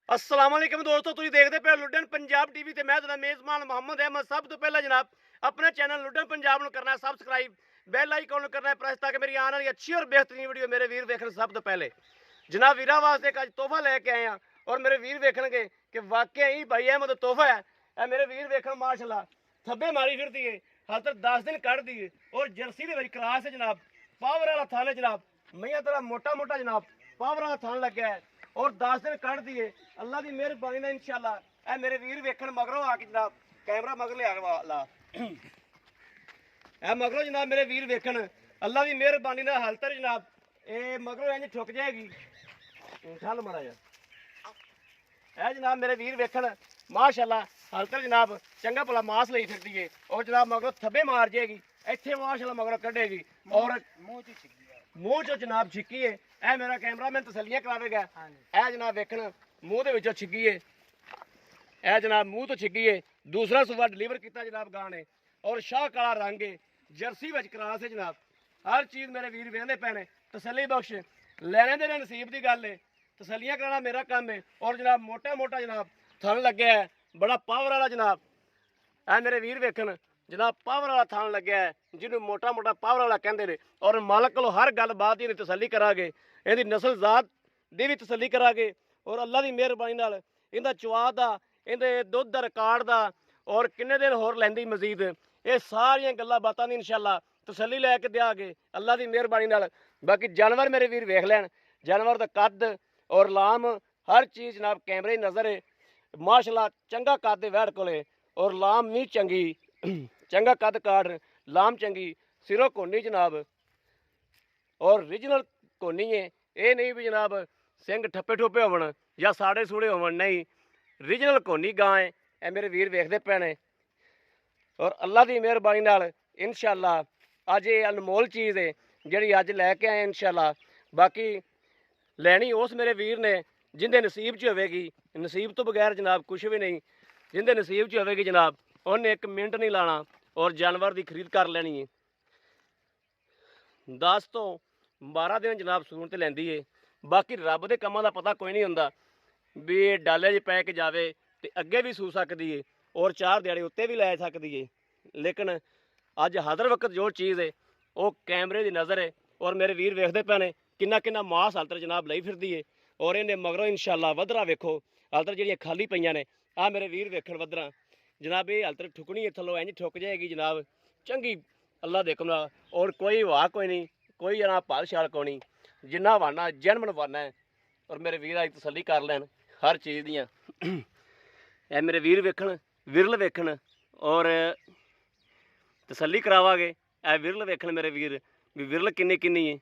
अस्सलाम वालेकुम दोस्तों, तुसीं देखदे पे लुड्डन पंजाब टीवी ते मैं तुहाडा मेज़बान मोहम्मद अहमद। सब तो पहला जनाब अपने चैनल लुड्डन पंजाब नूं करना है सबसक्राइब, बैल आइकन नूं करना है प्रेस ताकि मेरी आने वाली अच्छी और बेहतरीन वीडियो मेरे वीर देखण सब तो पहले। जनाब वीरां वास्ते एक अज तोहफा लैके आए हैं और मेरे वीर वेखणगे कि वाकई ही भाई अहमद तोहफा है। ए मेरे वीर वेखण माशाअल्लाह थब्बे मारी फिरदी है, हाल तक 10 दिन कढ़ दी है और जर्सी दे विच क्लास है जनाब। पावर वाला थान है जनाब, मैयां तरह मोटा मोटा जनाब पावर वाला थान लग्या है और 10 दिन कढ़ दिए अल्लाह की मेहरबानी नाल इंशाअल्लाह। ए मेरे वीर वेखण मगरों आके जनाब कैमरा मगर लिया ला ए मगरों जनाब मेरे वीर वेखण अल्लाह की मेहरबानी नाल हाल तक जनाब ए मगरों इंज ठुक जाएगी। ठल माड़ा जा है जनाब मेरे वीर वेखण माशाअल्लाह हाल तक जनाब चंगा भला मास लई फिरदी है और जनाब मगरों थब्बे मार जाएगी इत्थे माशाअल्लाह मगरों कढ़ेगी और मूँह चो जनाब छिक्की है। ए मेरा कैमरा मैन तसलियां करावेगा। ए जनाब वेखण मूँह दे विचों छिक्की है, ए जनाब मूँह तो छिक्की है। दूसरा सूबा डिलीवर किया जनाब गां ने और शाह काला रंग है, जर्सी विच क्रास है जनाब। हर चीज़ मेरे वीर वेंदे पे ने, तसली बख्श लैने दे नसीब की गल है, तसलियां कराना मेरा काम है। और जनाब मोटा मोटा जनाब थन लग्या है, बड़ा पावर वाला जनाब। ए मेरे वीर वेखण जनाब पावर वाला थान लग्या है जिन्होंने मोटा मोटा पावर वाला कहते हैं और मालक को हर गल बात ही तसली करांगे, इहदी नस्ल जात दी भी तसली करांगे और अल्लाह की मेहरबानी नाल इहदा चवा दा इहदे दुध दा रिकार्ड दा और किन्ने दिन होर लैंदी मजीद ये सारियां गल्लां बातां दी इंशाअल्लाह तसली लैके देंगे अल्लाह की मेहरबानी नाल। बाकी जानवर मेरे वीर वेख लैन, जानवर दा कद और लाम हर चीज़ जनाब कैमरे नज़र है माशाअल्लाह। चंगा कद है वैड़ कोले और लाम भी चंगी चंगा कद काठ लाम चंगी सिरों कोनी जनाब और रिजनल कोनी है। ये नहीं भी जनाब सिंग ठप्पे ठुप्पे होवन या साड़े सूड़े होवन, नहीं रिजनल कोनी गां है। ए मेरे वीर वेखदे पे ने और अल्लाह की मेहरबानी नाल इंशाअल्लाह अज ये अनमोल चीज़ है जिहड़ी अज लैके आए इंशाअल्लाह। बाकी लैनी उस मेरे वीर ने जिंदे नसीब च होवेगी, नसीब तो बगैर जनाब कुछ भी नहीं। जिंदे नसीब च होवेगी जनाब उन्हें एक मिनट नहीं लाना और जानवर की खरीद कर लैनी है। 10 तो 12 दिन जनाब सून ते लैंदी है। बाकी रब के कामां दा पता कोई नहीं हुंदा भी ये डाले च पै के जावे ते अगे भी सू सकती है और 4 दिहाड़े उत्ते भी लै सकती है। लेकिन अज हदर वक्त जो चीज़ है वो कैमरे की नज़र है और मेरे वीर वेखदे पे ने किन्ना किन्ना मास हालतर जनाब लई फिरदी है और इन्हें मगरों इंशाअल्लाह वधरा वेखो हालतर जिहड़ियां खाली पईयां ने आ मेरे वीर वेखण वधरा जनाब ये हालतर ठुकनी है थल्लों इंज ठुक जाएगी जनाब चंगी अल्लाह दे हुक्म नाल और कोई वाह कोई नहीं, कोई जनाब पाल शाल कोई नहीं, जिन्ना वाना जैनमन वाना है और मेरे वीर अज तसली कर लैन हर चीज़ दियाँ। ए मेरे वीर वेखण विरल वेखण और तसली करावांगे। ए विरल वेखण मेरे वीर भी विरल किन्नी किन्नी है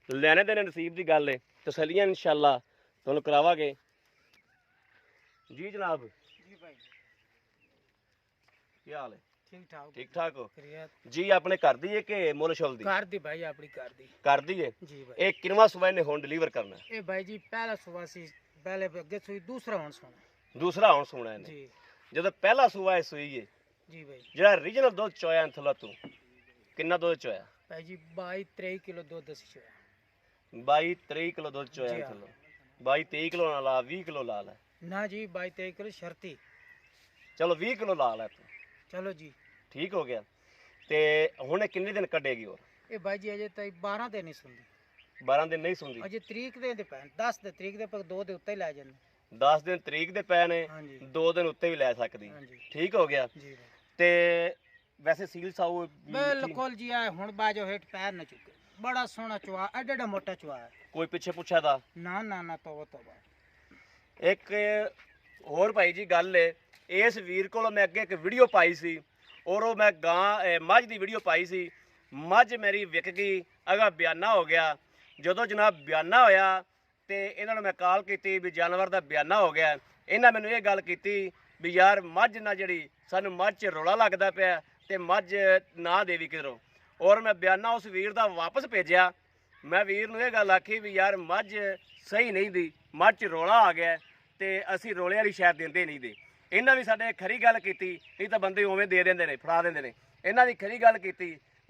लैने देने नसीब की गल है, तसलियां इंशाअल्लाह तुहानूं करावांगे जी जनाब। जी भाई क्या हाल है? ठीक ठाक ठीक ठाक हो खैरियत जी? अपने कर दी है कि मुल शुल दी? कर दी भाई अपनी कर दी है। जी भाई एक किनवा सुबह ने हुण डिलीवर करना है? ए भाई जी पहला सुबह सी पहले अगे सुई दूसरा हुण सोना दूसरा हुण सुना है जी जो पहला सुबह है सुई है जी भाई जो रीजनल दुध चोया थला तू किन्ना दुध चोया? भाई जी 22-23 किलो दूध दसी चोया 22-23 किलो दुध चोया जी हाँ। थलो 22-23 किलो ना ला 20 किलो ला लै ना जी 22-23 किलो शर्ती चलो 20 किलो ला लै तू चलो जी। ठीक हो गया। ते हुणे किन्ने दिन कटेगी और? ए भाई जी अजे तक 12 दिन नहीं सुनदी 12 दिन नहीं सुनदी अजे तरीक दे पैन 10 दे तरीक दे पर 2 दे उत्ते लै जांदे 10 दिन तरीक दे पै ने हाँ जी 2 दिन उत्ते भी लै सकदी। हाँ जी ठीक हो गया। जी भाई ते वैसे सील साऊ बिल्कुल जी आ हुण बाजो हेठ पैर न चुके बड़ा सोहना चुआ एडा मोटा चुआ है कोई पिछे पुछा था? ना ना ना तोबा एक होर भाई जी गल है इस वीर को मैं अगे एक वीडियो पाई सी और वो मैं गां मझ की वीडियो पाई सी। मझ मेरी विक गई अगा बयाना हो गया। जो जनाब बयाना होया तो इन्होंने मैं कॉल की भी जानवर का बयाना हो गया। इन्हें मैनू ये गल की भी यार मझ ना जी सानू मझ च रौला लगता पाया तो मझ ना देवी किधरों और मैं बयाना उस वीर का वापस भेजा। मैं वीर नूं ये गल आखी भी यार मझ सही नहीं दी मझ च रौला आ गया तो असी रौले वाली शायद देंदे नहीं दे। इन्हें भी साडे खरी गल की नहीं तो बंदे उवें दे देंदे ने फड़ा देंदे ने। इन्हां दी खरी गल की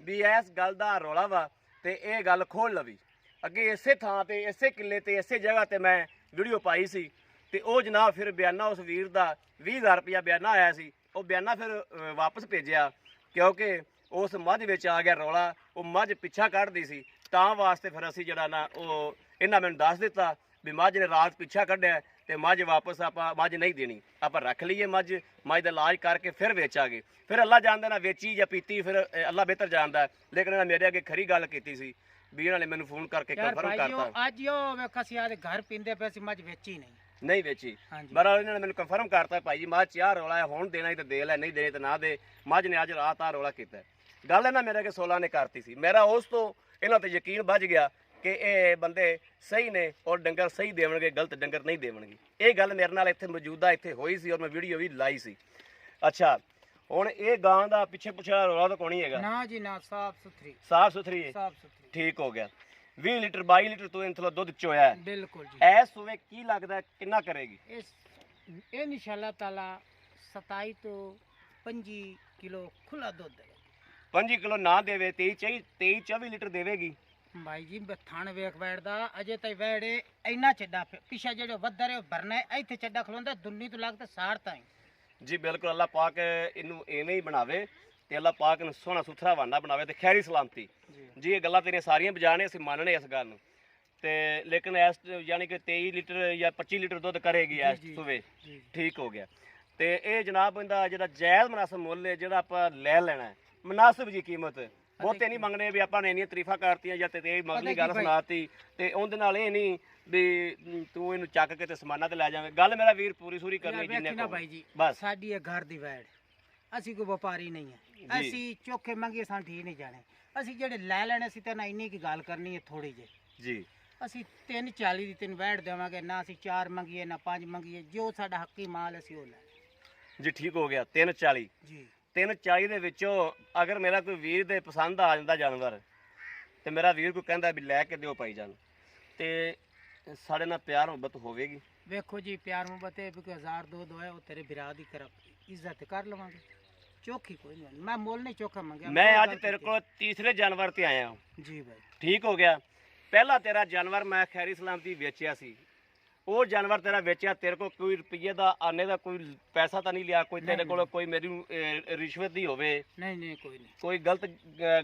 भी इस गल का रौला वा तो यह गल खोल लवी ਅੱਗੇ ਇਸੇ ਥਾਂ ਤੇ ਇਸੇ ਕਿੱਲੇ ਤੇ ਇਸੇ ਜਗ੍ਹਾ ਤੇ ਮੈਂ ਵੀਡੀਓ ਪਾਈ ਸੀ ਤੇ ਉਹ ਜਨਾਬ ਫਿਰ ਬਿਆਨਾ ਉਸ ਵੀਰ ਦਾ 20000 ਰੁਪਇਆ ਬਿਆਨਾ ਆਇਆ ਸੀ। ਉਹ ਬਿਆਨਾ ਫਿਰ ਵਾਪਸ ਭੇਜਿਆ ਕਿਉਂਕਿ ਉਸ ਮੱਝ ਵਿੱਚ ਆ ਗਿਆ ਰੌਲਾ, ਉਹ ਮੱਝ ਪਿੱਛਾ ਕੱਢਦੀ ਸੀ ਤਾਂ ਵਾਸਤੇ ਫਿਰ ਅਸੀਂ ਜਿਹੜਾ ਨਾ ਉਹ ਇਹਨਾਂ ਮੈਨੂੰ ਦੱਸ ਦਿੱਤਾ ਵੀ ਮੱਝ ਨੇ ਰਾਤ ਪਿੱਛਾ ਕੱਢਿਆ ਤੇ ਮੱਝ ਵਾਪਸ ਆਪਾਂ ਮੱਝ ਨਹੀਂ ਦੇਣੀ, ਆਪਾਂ ਰੱਖ ਲਈਏ ਮੱਝ ਦਾ ਇਲਾਜ ਕਰਕੇ ਫਿਰ ਵੇਚਾਂਗੇ। ਫਿਰ ਅੱਲਾ ਜਾਣਦਾ ਨਾ ਵੇਚੀ ਜਾਂ ਪੀਤੀ, ਫਿਰ ਅੱਲਾ ਬਿਹਤਰ ਜਾਣਦਾ। ਲੇਕਿਨ ਇਹਨਾਂ ਮੇਰੇ ਅੱਗੇ ਖਰੀ ਗੱਲ ਕੀਤੀ ਸੀ ਵੀ ਇਹਨਾਂ ਨੇ ਮੈਨੂੰ ਫੋਨ ਕਰਕੇ ਯਾਰ ਕਨਫਰਮ ਭਾਈ ਜੀ ਕਰਤਾ ਅੱਜ ਉਹ ਵੇਖਾ ਸੀ ਆਦੇ ਘਰ ਪੀਂਦੇ ਪਏ ਸੀ, ਮੱਝ ਵੇਚੀ ਨਹੀਂ ਵੇਚੀ। ਹਾਂਜੀ ਬਰਾ ਇਹਨਾਂ ਨੇ ਮੈਨੂੰ ਕਨਫਰਮ ਕਰਤਾ ਭਾਈ ਜੀ ਮੱਝ ਚਾਹ ਰੌਲਾ ਹੈ, ਹੁਣ ਦੇਣਾ ਹੀ ਤਾਂ ਦੇ ਲੈ, ਨਹੀਂ ਦੇਣੇ ਤਾਂ ਨਾ ਦੇ। ਮੱਝ ਨੇ ਅੱਜ ਰਾਤ ਆ ਰੌਲਾ ਕੀਤਾ। ਗੱਲ ਇਹਨਾਂ ਮੇਰੇ ਅੱਗੇ 16 ਨੇ ਕਰਤੀ ਸੀ। ਮੇਰਾ ਉਸ ਤੋਂ ਇਹਨਾਂ ਤੇ ਯਕੀਨ ਵੱਜ ਗਿਆ ਕਿ ਇਹ ਬੰਦੇ ਸਹੀ ਨੇ ਔਰ ਡੰਗਰ ਸਹੀ ਦੇਵਣਗੇ, ਗਲਤ ਡੰਗਰ ਨਹੀਂ ਦੇਵਣਗੇ। ਇਹ ਗੱਲ ਮੇਰੇ ਨਾਲ ਇੱਥੇ ਮੌਜੂਦਾ ਇੱਥੇ ਹੋਈ ਸੀ ਔਰ ਮੈਂ ਵੀਡੀਓ ਵੀ ਲਾਈ ਸੀ। ਅੱਛਾ ਹੁਣ ਇਹ ਗਾਂ ਦਾ ਪਿੱਛੇ ਪੁੱਛਾ ਰੌਲਾ ਤਾਂ ਕੋਈ ਨਹੀਂ ਹੈਗਾ ਨਾ ਜੀ ਨਾ, ਸਾਫ ਸੁਥਰੀ ਸਾਫ ਸੁਥਰੀ ਹੈ। ਸਾਫ ਸੁਥਰੀ ਠੀਕ ਹੋ ਗਿਆ। 20 ਲੀਟਰ 22 ਲੀਟਰ ਤੋਂ ਇਨਥਲਾ ਦੁੱਧ ਚੋਇਆ ਹੈ। ਬਿਲਕੁਲ ਜੀ। ਐਸ ਸੂਵੇ ਕੀ ਲੱਗਦਾ ਕਿੰਨਾ ਕਰੇਗੀ? ਇਹ ਇਨਸ਼ਾਅੱਲਾ ਤਾਲਾ 27 ਤੋਂ 25 ਕਿਲੋ ਖੁੱਲਾ ਦੁੱਧ ਦੇਵੇਗੀ। 5 ਕਿਲੋ ਨਾ ਦੇਵੇ 23 24 ਲੀਟਰ ਦੇਵੇਗੀ। ਭਾਈ ਜੀ ਥਣ ਵੇਖ ਬੈਠਦਾ ਅਜੇ ਤਾਈ ਵੈੜੇ ਇੰਨਾ ਚੱਡਾ ਪਿੱਛਾ ਜਿਹੜੇ ਵੱਧਰ ਹੈ ਭਰਨਾ ਹੈ, ਇੱਥੇ ਚੱਡਾ ਖਲੋਂਦਾ ਦੁੰਨੀ ਤੋਂ ਲੱਗਦਾ ਸਾਰ ਤਾਈ। ਜੀ ਬਿਲਕੁਲ ਅੱਲਾਹ ਪਾਕ ਇਹਨੂੰ ਐਵੇਂ ਹੀ ਬਣਾਵੇ ਤੇ ਅੱਲਾਹ ਪਾਕ ਨੂੰ ਸੋਹਣਾ ਸੁਥਰਾ ਵਾਨਾ ਬਣਾਵੇ ਤੇ ਖੈਰੀ ਸਲਾਮਤੀ। ਜੀ ਇਹ ਗੱਲਾਂ ਤੇਰੀਆਂ ਸਾਰੀਆਂ ਬਜਾਣੇ, ਅਸੀਂ ਮੰਨਣੇ ਇਸ ਗੱਲ ਨੂੰ ਤੇ ਲੇਕਿਨ ਇਸ ਯਾਨੀ ਕਿ 23 ਲੀਟਰ ਜਾਂ 25 ਲੀਟਰ ਦੁੱਧ ਕਰੇਗੀ ਇਸ ਸੂਵੇ। ਠੀਕ ਹੋ ਗਿਆ। ਤੇ ਇਹ ਜਨਾਬ ਇਹਦਾ ਜਿਹੜਾ ਜਾਇਜ਼ ਮੁਨਾਸਬ ਮੁੱਲ ਹੈ ਜਿਹੜਾ ਆਪਾਂ ਲੈ ਲੈਣਾ ਹੈ, ਮੁਨਾਸਬ ਜੀ ਕੀਮਤ ਬਹੁਤੇ ਨਹੀਂ ਮੰਗਣੇ ਵੀ ਆਪਾਂ ਨੇ ਇੰਨੀਆਂ ਤਾਰੀਫਾਂ ਕਰਤੀਆਂ ਜਾਂ ਤੇ ਮਗਲੀ ਗੱਲ ਸੁਣਾਤੀ ਤੇ ਉਹਦੇ ਨਾਲ ਇਹ ਨਹੀਂ ਵੀ ਤੂੰ ਇਹਨੂੰ ਚੱਕ ਕੇ ਤੇ ਸਮਾਨਾਂ ਤੇ ਲੈ ਜਾਵੇਂ। ਗੱਲ ਮੇਰਾ ਵੀਰ ਪੂਰੀ ਸੂਰੀ ਕਰਨੀ ਜਿੰਨੇ ਭਾਈ ਜੀ ਬਸ ਸਾਡੀ ਇਹ ਘਰ ਦੀ ਵੈੜ, ਅਸੀਂ ਕੋਈ ਵਪਾਰੀ ਨਹੀਂ ਹੈ, ਅਸੀਂ ਚੋਖੇ ਮੰਗੇ ਸਾਂ ਠੀਕ ਨਹੀਂ ਜਾਣੇ। ਅਸੀਂ ਜਿਹੜੇ ਲੈ ਲੈਣੇ ਸੀ ਤਾਂ ਨਾ ਇੰਨੀ ਕੀ ਗੱਲ ਕਰਨੀ ਹੈ ਥੋੜੀ ਜਿਹੀ ਜੀ। ਅਸੀਂ 340 ਦੀ 3 ਵੈੜ ਦੇਵਾਂਗੇ, ਨਾ ਅਸੀਂ 4 ਮੰਗੀਏ ਨਾ 5 ਮੰਗੀਏ, ਜੋ ਸਾਡਾ ਹੱਕੀ ਮਾਲ ਅਸੀਂ ਉਹ ਲੈ ਜੀ। ਠੀਕ ਹੋ ਗਿਆ। 340 ਜੀ। 340 ਦੇ ਵਿੱਚੋਂ ਅਗਰ ਮੇਰਾ ਕੋਈ ਵੀਰ ਦੇ ਪਸੰਦ ਆ ਜਾਂਦਾ ਜਾਨਵਰ ਤੇ ਮੇਰਾ ਵੀਰ ਕੋਈ ਕਹਿੰਦਾ ਵੀ ਲੈ ਕੇ ਦਿਓ ਭਾਈ ਜਾਨ, ਤੇ ਸਾਡੇ ਨਾਲ ਪਿਆਰ ਮੁਹੱਬਤ ਹੋਵੇਗੀ। ਵੇਖੋ ਜੀ ਪਿਆਰ ਮੁਹੱਬਤ ਹੈ ਵੀ 1000 2 ਹੈ ਉਹ ਤੇਰੇ ਬਿਰਾ ਦੀ ਤਰਫ ਇੱਜ਼ਤ ਕਰ ਲਵਾਂਗੇ, ਚੋਖੀ ਕੋਈ ਨਹੀਂ। ਮੈਂ ਮੁੱਲ ਨਹੀਂ ਚੋਖਾ ਮੰਗਿਆ। ਮੈਂ ਅੱਜ ਤੇਰੇ ਕੋਲ ਤੀਸਰੇ ਜਾਨਵਰ ਤੇ ਆਇਆ ਹਾਂ ਜੀ ਭਾਈ। ਠੀਕ ਹੋ ਗਿਆ। ਪਹਿਲਾ ਤੇਰਾ ਜਾਨਵਰ ਮੈਂ ਖੈਰੀ ਸਲਾਮਤੀ ਵੇਚਿਆ ਸੀ, ਉਹ ਜਾਨਵਰ ਤੇਰਾ ਵੇਚਿਆ, ਤੇਰੇ ਕੋਲ ਕੋਈ ਰੁਪਈਏ ਦਾ ਆਨੇ ਦਾ ਕੋਈ ਪੈਸਾ ਤਾਂ ਨਹੀਂ ਲਿਆ, ਕੋਈ ਤੇਰੇ ਕੋਲ ਕੋਈ ਮੇਰੀ ਰਿਸ਼ਵਤ ਦੀ ਹੋਵੇ? ਨਹੀਂ ਨਹੀਂ ਕੋਈ ਨਹੀਂ। ਕੋਈ ਗਲਤ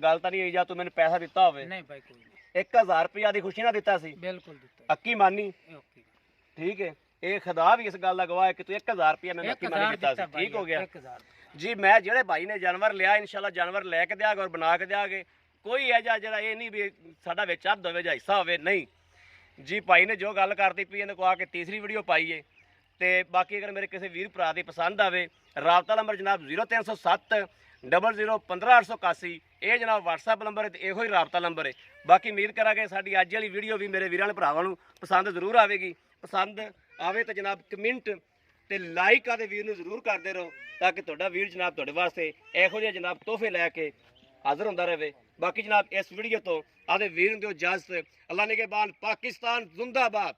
ਗੱਲ ਤਾਂ ਨਹੀਂ ਹੋਈ ਜਾਂ ਤੂੰ ਮੈਨੂੰ ਪੈਸਾ ਦਿੱਤਾ ਹੋਵੇ? ਨਹੀਂ ਭਾਈ ਕੋਈ ਨਹੀਂ। 1000 ਰੁਪਇਆ ਦੀ ਖੁਸ਼ੀ ਨਾਲ ਦਿੱਤਾ ਸੀ? ਬਿਲਕੁਲ ਦਿੱਤਾ। ਅੱਕੀ ਮਾਨੀ? ਓਕੇ ਠੀਕ ਹੈ। ਇਹ ਖੁਦਾ ਵੀ ਇਸ ਗੱਲ ਦਾ ਗਵਾਹ ਹੈ ਕਿ ਤੂੰ 1000 ਰੁਪਇਆ ਮੈਨੂੰ ਅੱਕੀ ਮਾਨੀ ਦਿੱਤਾ ਸੀ। ਠੀਕ ਹੋ ਗਿਆ। 1000 ਜੀ ਮੈਂ ਜਿਹੜੇ ਭਾਈ ਨੇ ਜਾਨਵਰ ਲਿਆ ਇਨਸ਼ਾਅੱਲਾ ਜਾਨਵਰ ਲੈ ਕੇ ਦਿਆਂਗੇ ਔਰ ਬਣਾ ਕੇ ਦਿਆਂਗੇ। ਕੋਈ ਹੈ ਜਿਹੜਾ ਇਹ ਨਹੀਂ ਵੀ ਸਾਡਾ ਵਿੱਚ ਅੱਧ ਹੋਵੇ ਜਾਂ ਹਿੱਸਾ ਹੋਵੇ, ਨਹੀਂ ਜੀ। ਭਾਈ ਨੇ ਜੋ ਗੱਲ ਕਰਤੀ ਪਈ ਇਹਨੇ ਕੋ ਆ ਕੇ ਤੀਸਰੀ ਵੀਡੀਓ ਪਾਈ ਏ। ਤੇ ਬਾਕੀ ਅਗਰ ਮੇਰੇ ਕਿਸੇ ਵੀਰ ਭਰਾ ਦੀ ਪਸੰਦ ਆਵੇ, ਰਾਬਤਾ ਨੰਬਰ ਜਨਾਬ 0307 00 15881। ਇਹ ਜਨਾਬ WhatsApp ਨੰਬਰ ਹੈ ਤੇ ਇਹੋ ਹੀ ਰਾਬਤਾ ਨੰਬਰ ਹੈ। ਬਾਕੀ ਉਮੀਦ ਕਰਾਂਗੇ ਸਾਡੀ ਅੱਜ ਵਾਲੀ ਵੀਡੀਓ ਵੀ ਮੇਰੇ ਵੀਰਾਂ ਨੇ ਭਰਾਵਾਂ ਨੂੰ ਪਸੰਦ ਜ਼ਰੂਰ ਆਵੇਗੀ। ਪਸੰਦ ਆਵੇ ਤਾਂ ਜਨਾਬ ਕਮੈਂਟ ਤੇ ਲਾਈਕ ਆਦੇ ਵੀਰ ਨੂੰ ਜ਼ਰੂਰ ਕਰਦੇ ਰਹੋ ਤਾਂ ਕਿ ਤੁਹਾਡਾ ਵੀਰ ਜਨਾਬ ਤੁਹਾਡੇ ਵਾਸਤੇ ਇਹੋ ਜਿਹੇ ਜਨਾਬ ਤੋਹਫੇ ਲੈ ਕੇ ਹਾਜ਼ਰ ਹੁੰਦਾ ਰਹੇ। ਬਾਕੀ ਜਨਾਬ ਇਸ ਵੀਡੀਓ ਤੋਂ ਆਦੇ ਵੀਰ ਨੂੰ ਦਿਓ ਇਜਾਜ਼ਤ। ਅੱਲਾ ਨਿਗਹਿਬਾਨ। ਪਾਕਿਸਤਾਨ ਜ਼ਿੰਦਾਬਾਦ।